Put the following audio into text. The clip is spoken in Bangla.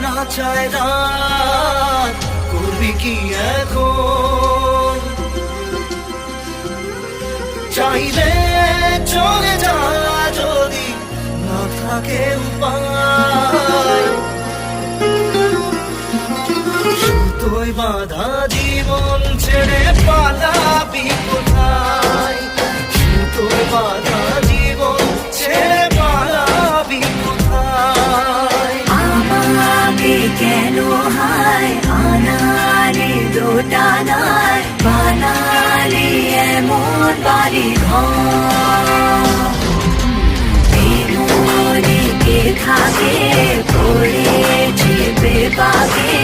না চায় রাত, করবি কি এখন? চাইলে চলে যা যদি না থাকে উপায়, সুতোয় বাঁধা জীবন ছেড়ে পালাবি কোথায়? সুতোয় বাঁধা জীবন ছেড়ে পালাবি কোথায়? আমাকে কেন হায় আনারে দোটানায় বানালি এমন বাড়ি ঘর? মনে কে থাকে পড়েছে বেবাকে